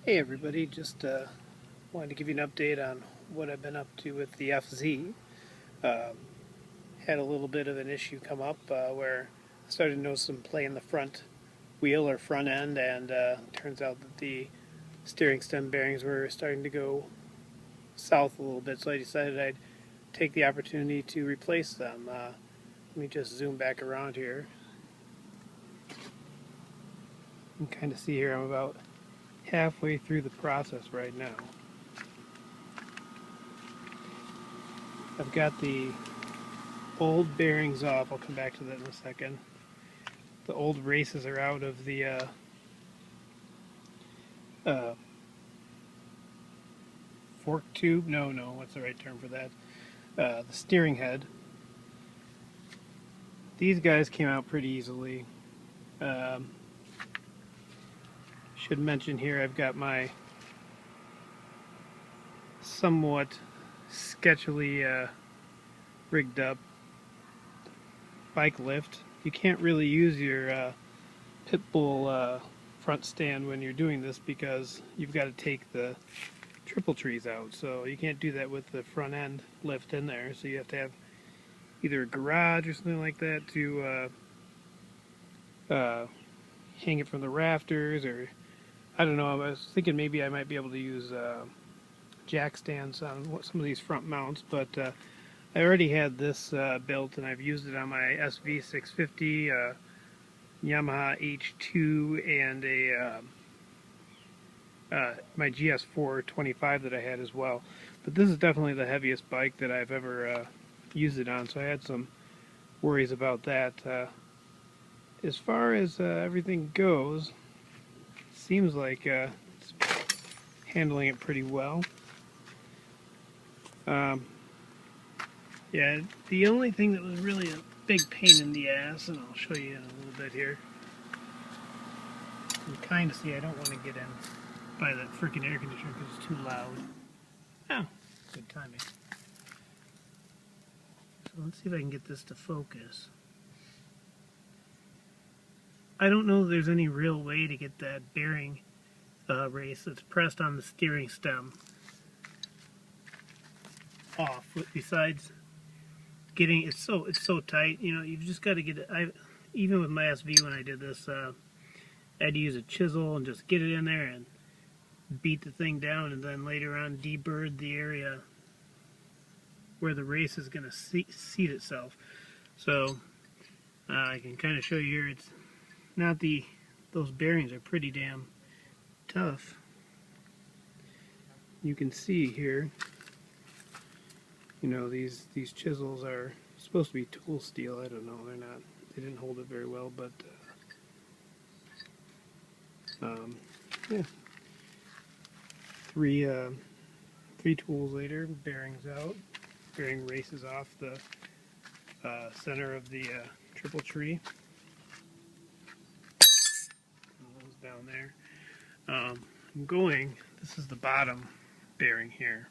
Hey everybody, just wanted to give you an update on what I've been up to with the FZ. Had a little bit of an issue come up where I started to notice some play in the front wheel or front end, and turns out that the steering stem bearings were starting to go south a little bit, so I decided I'd take the opportunity to replace them. Let me just zoom back around here. You can kind of see here I'm about halfway through the process right now. I've got the old bearings off. I'll come back to that in a second. The old races are out of the fork tube. No, what's the right term for that? The steering head. These guys came out pretty easily. Should mention here I've got my somewhat sketchily rigged up bike lift. You can't really use your pit bull front stand when you're doing this because you've got to take the triple trees out, so you can't do that with the front end lift in there, so you have to have either a garage or something like that to hang it from the rafters, or I don't know, I was thinking maybe I might be able to use jack stands on some of these front mounts, but I already had this built and I've used it on my SV650, Yamaha H2, and my GS425 that I had as well. But this is definitely the heaviest bike that I've ever used it on, so I had some worries about that. As far as everything goes, seems like it's handling it pretty well. Yeah, the only thing that was really a big pain in the ass, and I'll show you in a little bit here. You can kind of see I don't want to get in by that freaking air conditioner because it's too loud. Oh, good timing. So let's see if I can get this to focus. I don't know if there's any real way to get that bearing race that's pressed on the steering stem off, besides getting it's so tight. You know, you've just got to get it. Even with my SV when I did this, I had to use a chisel and just get it in there and beat the thing down, and then later on deburred the area where the race is going to seat itself. So I can kind of show you here. It's not those bearings are pretty damn tough. You can see here, you know, these chisels are supposed to be tool steel. I don't know, they're not. They didn't hold it very well, but yeah. Three tools later, bearings out, bearing races off the center of the triple tree. Those down there. This is the bottom bearing here.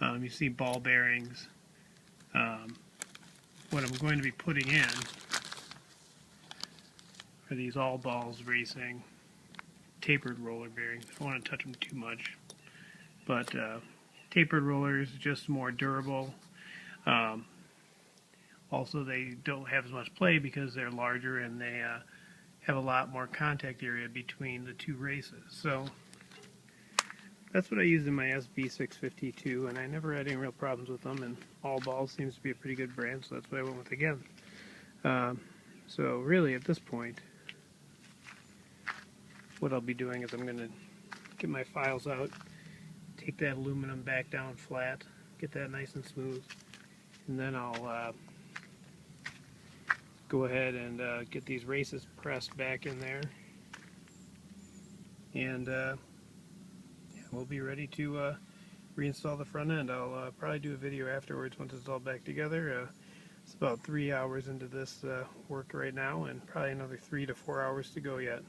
You see ball bearings. What I'm going to be putting in are these all balls racing tapered roller bearings. I don't want to touch them too much, but tapered rollers just more durable. Also, they don't have as much play because they're larger and they have a lot more contact area between the two races. So that's what I used in my SV652, and I never had any real problems with them, and All Balls seems to be a pretty good brand, so that's what I went with again. So really at this point, what I'll be doing is I'm going to get my files out, take that aluminum back down flat, get that nice and smooth, and then I'll go ahead and get these races pressed back in there, and we'll be ready to reinstall the front end. I'll probably do a video afterwards once it's all back together. It's about 3 hours into this work right now, and probably another 3 to 4 hours to go yet.